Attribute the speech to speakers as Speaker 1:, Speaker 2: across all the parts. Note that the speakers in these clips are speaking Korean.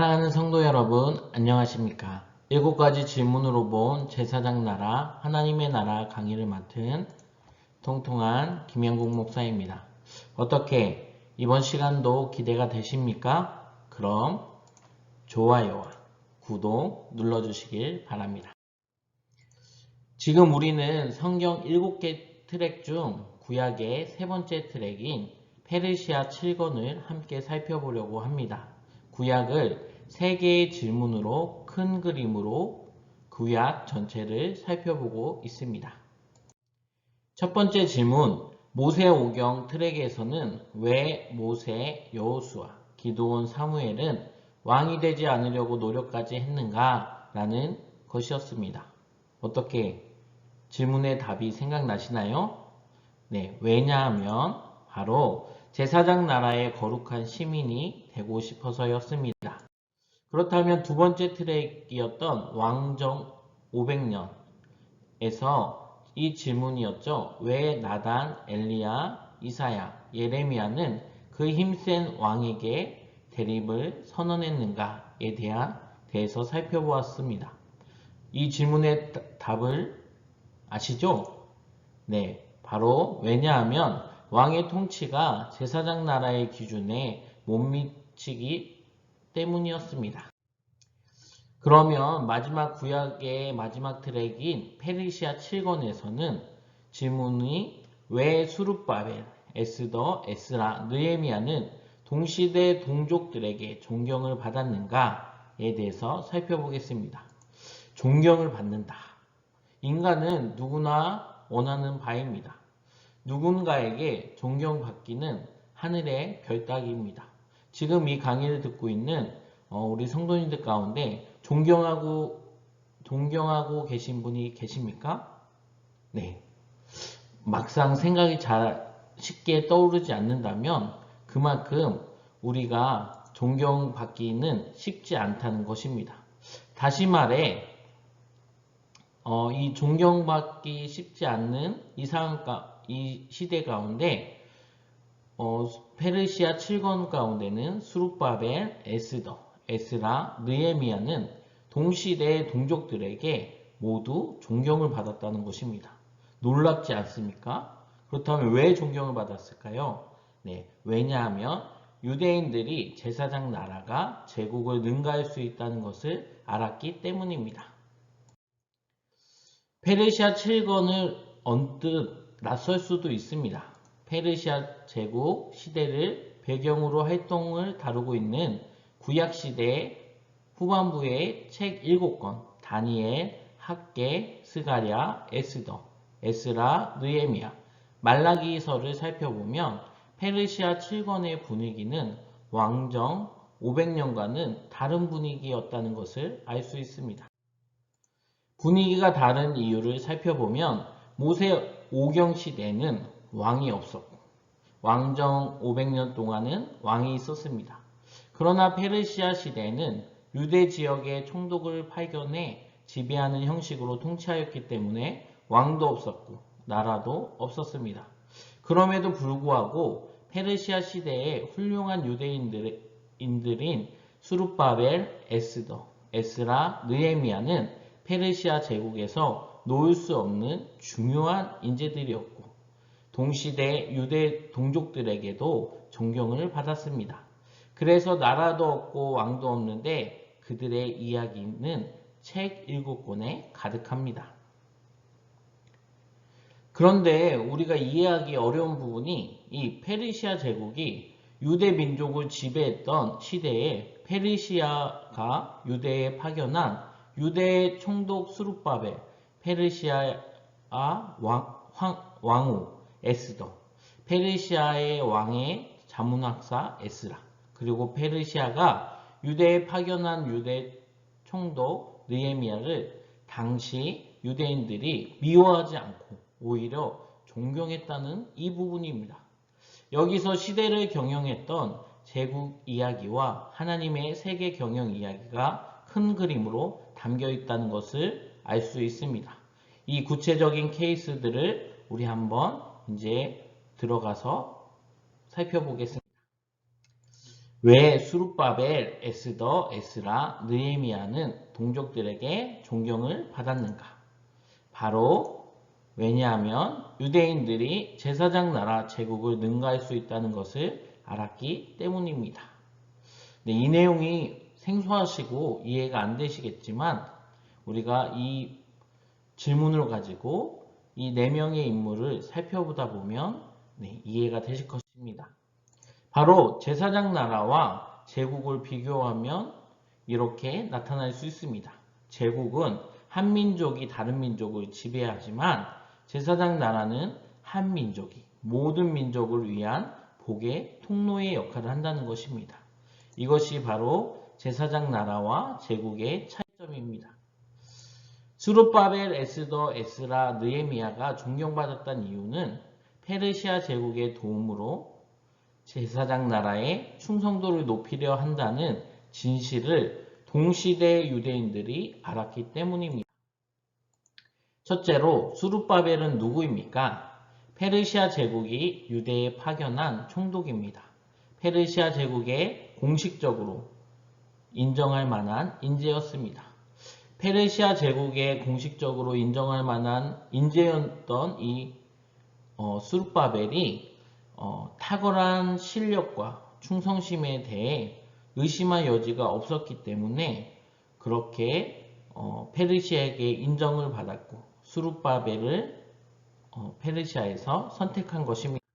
Speaker 1: 사랑하는 성도 여러분, 안녕하십니까? 7가지 질문으로 본 제사장 나라, 하나님의 나라 강의를 맡은 통통한 김영국 목사입니다. 어떻게 이번 시간도 기대가 되십니까? 그럼 좋아요와 구독 눌러주시길 바랍니다. 지금 우리는 성경 7개 트랙 중 구약의 세 번째 트랙인 페르시아 7권을 함께 살펴보려고 합니다. 구약을 3개의 질문으로 큰 그림으로 구약 전체를 살펴보고 있습니다. 첫 번째 질문, 모세오경 트랙에서는 왜 모세, 여호수아, 기드온, 사무엘은 왕이 되지 않으려고 노력까지 했는가? 라는 것이었습니다. 어떻게 질문의 답이 생각나시나요? 네, 왜냐하면 바로 제사장 나라의 거룩한 시민이 되고 싶어서였습니다. 그렇다면 두 번째 트랙이었던 왕정 500년에서 이 질문이었죠. 왜 나단, 엘리야, 이사야, 예레미야는 그 힘센 왕에게 대립을 선언했는가에 대해서 살펴보았습니다. 이 질문의 답을 아시죠? 네, 바로 왜냐하면 왕의 통치가 제사장 나라의 기준에 못 미치기 때문이었습니다. 그러면 마지막 구약의 마지막 트랙인 페르시아 7권에서는 질문이 왜 수룹바벨, 에스더, 에스라, 느헤미야는 동시대 동족들에게 존경을 받았는가에 대해서 살펴보겠습니다. 존경을 받는다. 인간은 누구나 원하는 바입니다. 누군가에게 존경받기는 하늘의 별따기입니다. 지금 이 강의를 듣고 있는 우리 성도님들 가운데 존경하고 계신 분이 계십니까? 네. 막상 생각이 잘 쉽게 떠오르지 않는다면 그만큼 우리가 존경받기는 쉽지 않다는 것입니다. 다시 말해 이 존경받기 쉽지 않는 이 시대 가운데 페르시아 7권 가운데는 수룹바벨, 에스더, 에스라, 느헤미야는 동시대 동족들에게 모두 존경을 받았다는 것입니다. 놀랍지 않습니까? 그렇다면 왜 존경을 받았을까요? 네, 왜냐하면 유대인들이 제사장 나라가 제국을 능가할 수 있다는 것을 알았기 때문입니다. 페르시아 7권을 언뜻 낯설 수도 있습니다. 페르시아 제국 시대를 배경으로 활동을 다루고 있는 구약시대 후반부의 책 7권, 다니엘, 학개, 스가랴, 에스더, 에스라, 느헤미야, 말라기서를 살펴보면 페르시아 7권의 분위기는 왕정 500년과는 다른 분위기였다는 것을 알 수 있습니다. 분위기가 다른 이유를 살펴보면 모세 오경 시대에는 왕이 없었고 왕정 500년 동안은 왕이 있었습니다. 그러나 페르시아 시대에는 유대 지역의 총독을 파견해 지배하는 형식으로 통치하였기 때문에 왕도 없었고 나라도 없었습니다. 그럼에도 불구하고 페르시아 시대에 훌륭한 유대인들인 수룹바벨, 에스더, 에스라, 느헤미야는 페르시아 제국에서 놓을 수 없는 중요한 인재들이었고 동시대 유대 동족들에게도 존경을 받았습니다. 그래서 나라도 없고 왕도 없는데 그들의 이야기는 책 7권에 가득합니다. 그런데 우리가 이해하기 어려운 부분이 이 페르시아 제국이 유대 민족을 지배했던 시대에 페르시아가 유대에 파견한 유대 총독 수룹바벨, 페르시아 왕후 에스더, 페르시아의 왕의 자문학사 에스라, 그리고 페르시아가 유대에 파견한 유대 총독 느헤미야를 당시 유대인들이 미워하지 않고 오히려 존경했다는 이 부분입니다. 여기서 시대를 경영했던 제국 이야기와 하나님의 세계 경영 이야기가 큰 그림으로 담겨 있다는 것을 알 수 있습니다. 이 구체적인 케이스들을 우리 한번 이제 들어가서 살펴보겠습니다. 왜 수룹바벨, 에스더, 에스라, 느헤미야는 동족들에게 존경을 받았는가? 바로 왜냐하면 유대인들이 제사장 나라 제국을 능가할 수 있다는 것을 알았기 때문입니다. 네, 이 내용이 생소하시고 이해가 안 되시겠지만 우리가 이 질문을 가지고 이 4명의 인물을 살펴보다 보면 이해가 되실 것입니다. 바로 제사장 나라와 제국을 비교하면 이렇게 나타날 수 있습니다. 제국은 한 민족이 다른 민족을 지배하지만 제사장 나라는 한 민족이 모든 민족을 위한 복의 통로의 역할을 한다는 것입니다. 이것이 바로 제사장 나라와 제국의 차이점입니다. 스룹바벨, 에스더, 에스라, 느헤미야가 존경받았던 이유는 페르시아 제국의 도움으로 제사장 나라의 충성도를 높이려 한다는 진실을 동시대 유대인들이 알았기 때문입니다. 첫째로 스룹바벨은 누구입니까? 페르시아 제국이 유대에 파견한 총독입니다. 페르시아 제국에 공식적으로 인정할 만한 인재였습니다. 페르시아 제국에 공식적으로 인정할 만한 인재였던 이 스룹바벨이 탁월한 실력과 충성심에 대해 의심할 여지가 없었기 때문에 그렇게 페르시아에게 인정을 받았고 스룹바벨을 페르시아에서 선택한 것입니다.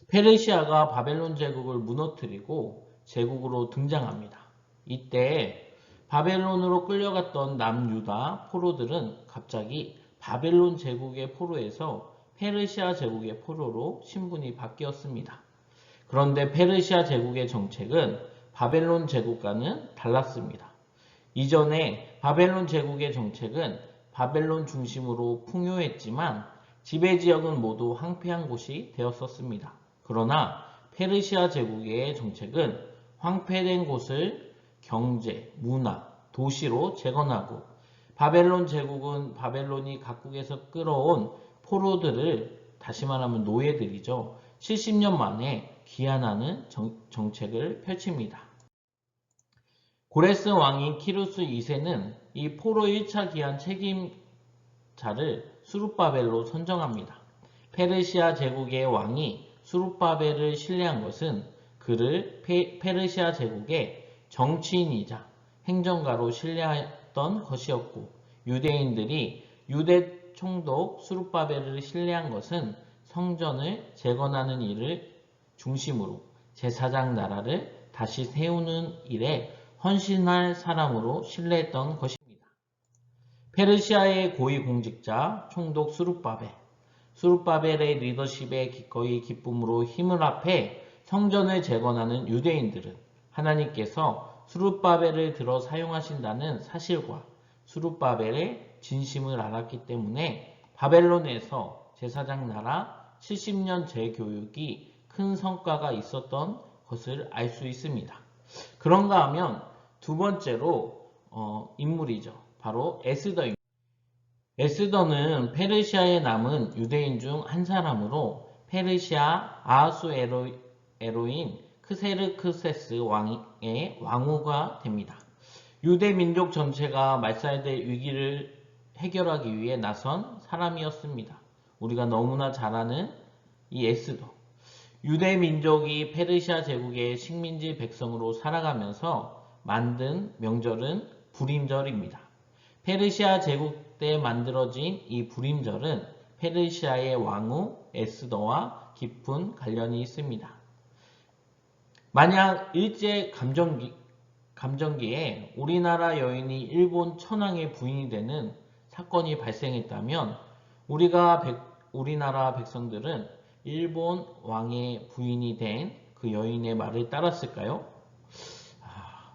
Speaker 1: 페르시아가 바벨론 제국을 무너뜨리고 제국으로 등장합니다. 이때 바벨론으로 끌려갔던 남유다 포로들은 갑자기 바벨론 제국의 포로에서 페르시아 제국의 포로로 신분이 바뀌었습니다. 그런데 페르시아 제국의 정책은 바벨론 제국과는 달랐습니다. 이전에 바벨론 제국의 정책은 바벨론 중심으로 풍요했지만 지배지역은 모두 황폐한 곳이 되었었습니다. 그러나 페르시아 제국의 정책은 황폐된 곳을 경제, 문화, 도시로 재건하고 바벨론 제국은 바벨론이 각국에서 끌어온 포로들을 다시 말하면 노예들이죠. 70년 만에 귀환하는 정책을 펼칩니다. 고레스 왕인 키루스 2세는 이 포로 1차 귀환 책임자를 수룹바벨로 선정합니다. 페르시아 제국의 왕이 수룹바벨을 신뢰한 것은 그를 페르시아 제국의 정치인이자 행정가로 신뢰했던 것이었고 유대인들이 유대 총독 수룹바벨을 신뢰한 것은 성전을 재건하는 일을 중심으로 제사장 나라를 다시 세우는 일에 헌신할 사람으로 신뢰했던 것입니다. 페르시아의 고위공직자 총독 수룹바벨의 리더십에 기꺼이 기쁨으로 힘을 합해 성전을 재건하는 유대인들은 하나님께서 수룹바벨을 들어 사용하신다는 사실과 수룹바벨의 진심을 알았기 때문에 바벨론에서 제사장 나라 70년 재교육이 큰 성과가 있었던 것을 알 수 있습니다. 그런가 하면 두 번째로 인물이죠. 바로 에스더입니다. 에스더는 페르시아에 남은 유대인 중 한 사람으로 페르시아 아하수에로인 크세르크세스 왕의 왕후가 됩니다. 유대 민족 전체가 말살될 위기를 해결하기 위해 나선 사람이었습니다. 우리가 너무나 잘 아는 이 에스더. 유대 민족이 페르시아 제국의 식민지 백성으로 살아가면서 만든 명절은 불임절입니다. 페르시아 제국 때 만들어진 이 불임절은 페르시아의 왕후 에스더와 깊은 관련이 있습니다. 만약 일제 감정기에 우리나라 여인이 일본 천황의 부인이 되는 사건이 발생했다면 우리나라 백성들은 일본 왕의 부인이 된 그 여인의 말을 따랐을까요?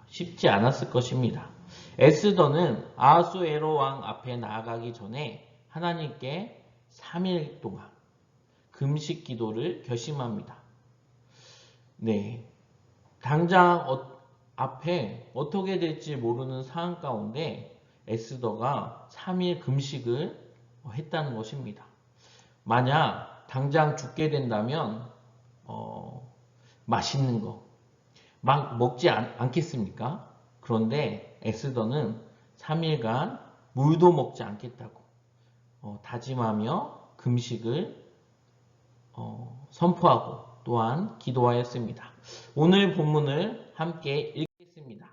Speaker 1: 쉽지 않았을 것입니다. 에스더는 아하수에로 왕 앞에 나아가기 전에 하나님께 3일 동안 금식 기도를 결심합니다. 당장 앞에 어떻게 될지 모르는 상황 가운데 에스더가 3일 금식을 했다는 것입니다. 만약 당장 죽게 된다면 맛있는 거, 막 먹지 않겠습니까? 그런데 에스더는 3일간 물도 먹지 않겠다고 다짐하며 금식을 선포하고 또한 기도하였습니다. 오늘 본문을 함께 읽겠습니다.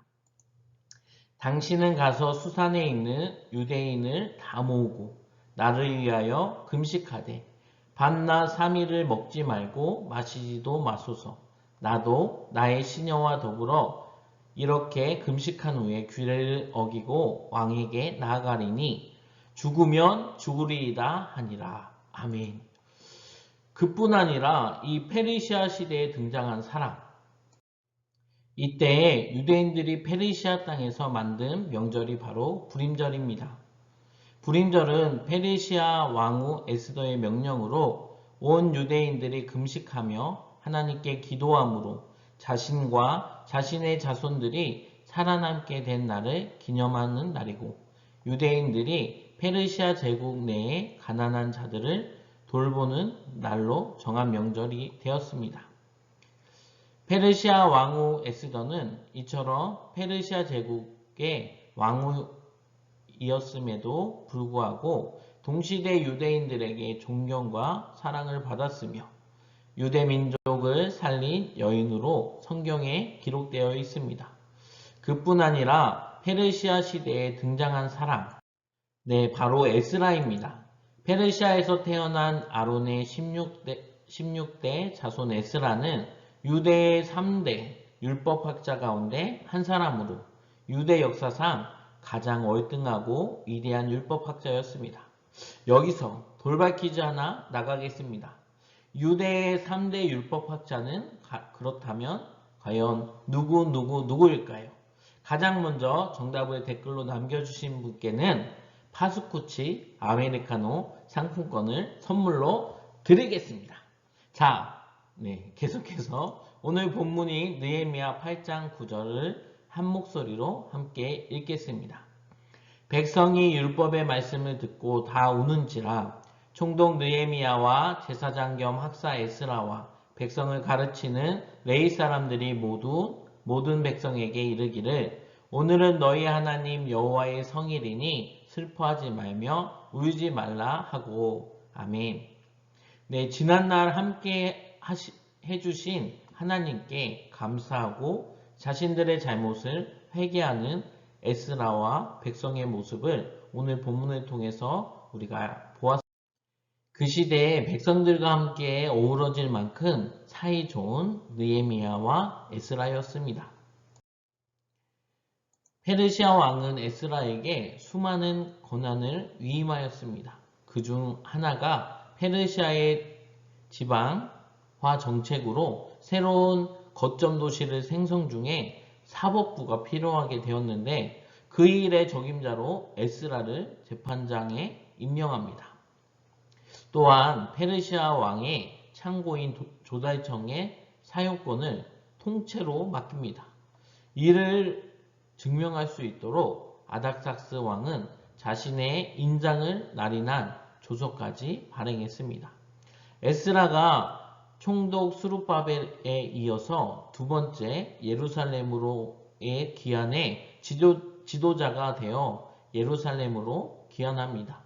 Speaker 1: 당신은 가서 수산에 있는 유대인을 다 모으고 나를 위하여 금식하되 밤낮 3일을 먹지 말고 마시지도 마소서. 나도 나의 시녀와 더불어 이렇게 금식한 후에 규례를 어기고 왕에게 나아가리니 죽으면 죽으리이다 하니라. 아멘. 그뿐 아니라 이 페르시아 시대에 등장한 사람, 이때에 유대인들이 페르시아 땅에서 만든 명절이 바로 부림절입니다. 부림절은 페르시아 왕후 에스더의 명령으로 온 유대인들이 금식하며 하나님께 기도함으로 자신과 자신의 자손들이 살아남게 된 날을 기념하는 날이고, 유대인들이 페르시아 제국 내의 가난한 자들을 돌보는 날로 정한 명절이 되었습니다. 페르시아 왕후 에스더는 이처럼 페르시아 제국의 왕후이었음에도 불구하고 동시대 유대인들에게 존경과 사랑을 받았으며 유대 민족을 살린 여인으로 성경에 기록되어 있습니다. 그뿐 아니라 페르시아 시대에 등장한 사람, 바로 에스라입니다. 페르시아에서 태어난 아론의 16대 자손 에스라는 유대의 3대 율법학자 가운데 한 사람으로 유대 역사상 가장 월등하고 위대한 율법학자였습니다. 여기서 돌발 퀴즈 하나 나가겠습니다. 유대의 3대 율법학자는 그렇다면 과연 누구일까요? 가장 먼저 정답을 댓글로 남겨주신 분께는 파스쿠치 아메리카노 상품권을 선물로 드리겠습니다. 자, 계속해서 오늘 본문인 느헤미야 8장 9절을 한 목소리로 함께 읽겠습니다. 백성이 율법의 말씀을 듣고 다 우는지라 총독 느헤미야와 제사장 겸 학사 에스라와 백성을 가르치는 레위 사람들이 모든 백성에게 이르기를 오늘은 너희 하나님 여호와의 성일이니 슬퍼하지 말며 울지 말라 하고. 아멘. 지난날 함께 해주신 하나님께 감사하고 자신들의 잘못을 회개하는 에스라와 백성의 모습을 오늘 본문을 통해서 우리가 보았습니다. 그 시대에 백성들과 함께 어우러질 만큼 사이 좋은 느헤미야와 에스라였습니다. 페르시아 왕은 에스라에게 수많은 권한을 위임하였습니다. 그중 하나가 페르시아의 지방화 정책으로 새로운 거점 도시를 생성 중에 사법부가 필요하게 되었는데 그 일의 적임자로 에스라를 재판장에 임명합니다. 또한 페르시아 왕의 창고인 조달청의 사용권을 통째로 맡깁니다. 이를 증명할 수 있도록 아닥삭스 왕은 자신의 인장을 날인한 조서까지 발행했습니다. 에스라가 총독 스룹바벨에 이어서 두 번째 예루살렘으로의 귀환에 지도자가 되어 예루살렘으로 귀환합니다.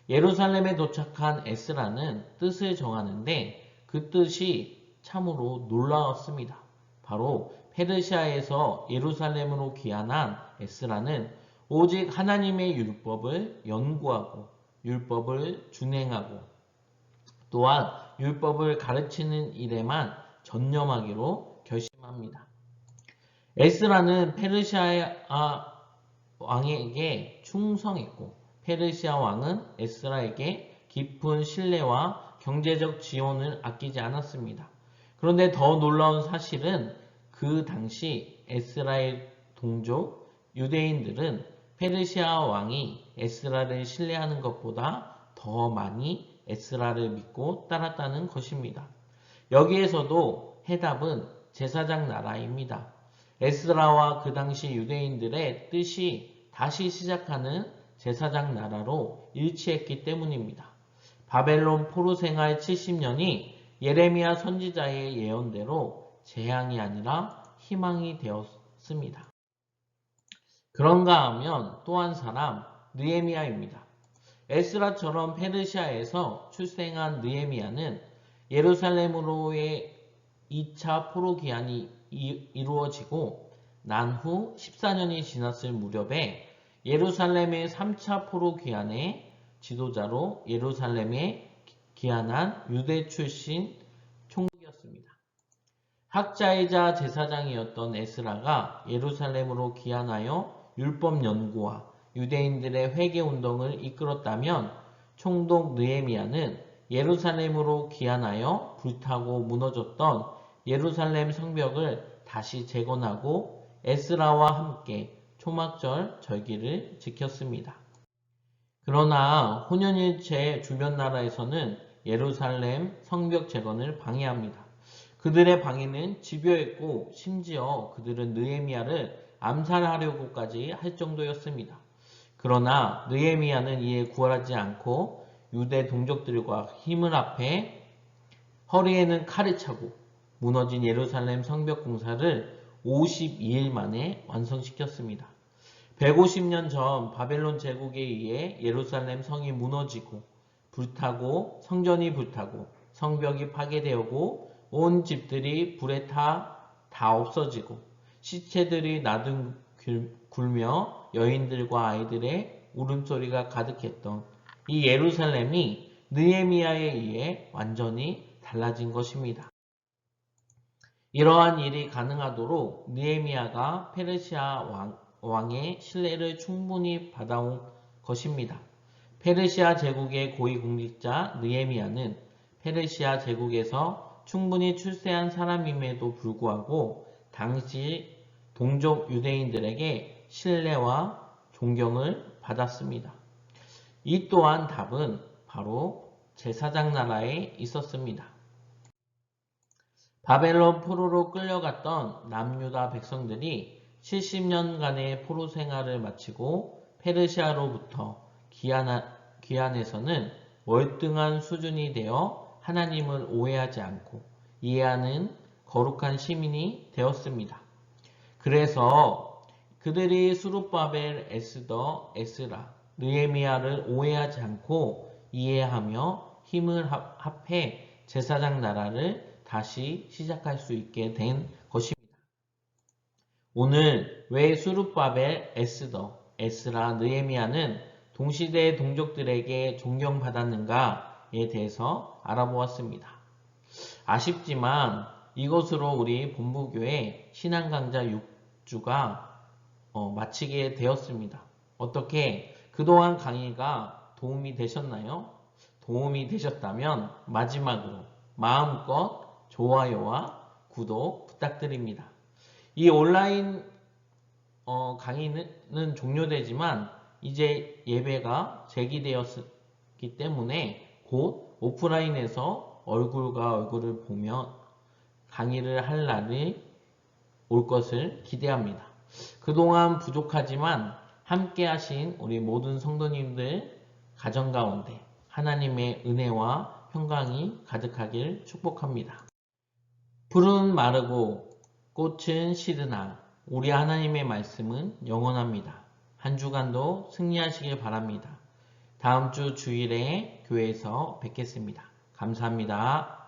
Speaker 1: 예루살렘에 도착한 에스라는 뜻을 정하는데 그 뜻이 참으로 놀라웠습니다. 바로 페르시아에서 예루살렘으로 귀환한 에스라는 오직 하나님의 율법을 연구하고 율법을 준행하고 또한 율법을 가르치는 일에만 전념하기로 결심합니다. 에스라는 페르시아 왕에게 충성했고 페르시아 왕은 에스라에게 깊은 신뢰와 경제적 지원을 아끼지 않았습니다. 그런데 더 놀라운 사실은 그 당시 에스라의 동족 유대인들은 페르시아 왕이 에스라를 신뢰하는 것보다 더 많이 에스라를 믿고 따랐다는 것입니다. 여기에서도 해답은 제사장 나라입니다. 에스라와 그 당시 유대인들의 뜻이 다시 시작하는 제사장 나라로 일치했기 때문입니다. 바벨론 포로 생활 70년이 예레미야 선지자의 예언대로 재앙이 아니라 희망이 되었습니다. 그런가 하면 또 한 사람 느헤미야입니다. 에스라처럼 페르시아에서 출생한 느헤미야는 예루살렘으로의 2차 포로 귀환이 이루어지고 난 후 14년이 지났을 무렵에 예루살렘의 3차 포로 귀환의 지도자로 예루살렘에 귀환한 유대 출신 총독이었습니다. 학자이자 제사장이었던 에스라가 예루살렘으로 귀환하여 율법 연구와 유대인들의 회개 운동을 이끌었다면 총독 느헤미야는 예루살렘으로 귀환하여 불타고 무너졌던 예루살렘 성벽을 다시 재건하고 에스라와 함께 초막절 절기를 지켰습니다. 그러나 혼연일체 주변 나라에서는 예루살렘 성벽 재건을 방해합니다. 그들의 방해는 집요했고 심지어 그들은 느헤미야를 암살하려고까지 할 정도였습니다. 그러나 느헤미야는 이에 굴하지 않고 유대 동족들과 힘을 합해 허리에는 칼을 차고 무너진 예루살렘 성벽 공사를 52일 만에 완성시켰습니다. 150년 전 바벨론 제국에 의해 예루살렘 성이 무너지고 불타고 성전이 불타고 성벽이 파괴되고 온 집들이 불에 다 없어지고 시체들이 나등굴며 여인들과 아이들의 울음소리가 가득했던 이 예루살렘이 느헤미야에 의해 완전히 달라진 것입니다. 이러한 일이 가능하도록 느헤미야가 페르시아 왕의 신뢰를 충분히 받아온 것입니다. 페르시아 제국의 고위공직자 느헤미야는 페르시아 제국에서 충분히 출세한 사람임에도 불구하고 당시 동족 유대인들에게 신뢰와 존경을 받았습니다. 이 또한 답은 바로 제사장 나라에 있었습니다. 바벨론 포로로 끌려갔던 남유다 백성들이 70년간의 포로 생활을 마치고 페르시아로부터 귀환해서는 월등한 수준이 되어 하나님을 오해하지 않고 이해하는 거룩한 시민이 되었습니다. 그래서 그들이 스룹바벨, 에스더, 에스라, 느헤미야를 오해하지 않고 이해하며 힘을 합해 제사장 나라를 다시 시작할 수 있게 된 것입니다. 오늘 왜 스룹바벨, 에스더, 에스라, 느헤미야는 동시대 동족들에게 존경받았는가에 대해서 알아보았습니다. 아쉽지만 이것으로 우리 본부교회 신앙강좌 6주가 마치게 되었습니다. 어떻게 그동안 강의가 도움이 되셨나요? 도움이 되셨다면 마지막으로 마음껏 좋아요와 구독 부탁드립니다. 이 온라인 강의는 종료되지만 이제 예배가 재개되었기 때문에 곧 오프라인에서 얼굴과 얼굴을 보며 강의를 할 날이 올 것을 기대합니다. 그동안 부족하지만 함께 하신 우리 모든 성도님들 가정 가운데 하나님의 은혜와 평강이 가득하길 축복합니다. 풀은 마르고 꽃은 시드나 우리 하나님의 말씀은 영원합니다. 한 주간도 승리하시길 바랍니다. 다음 주 주일에 교회에서 뵙겠습니다. 감사합니다.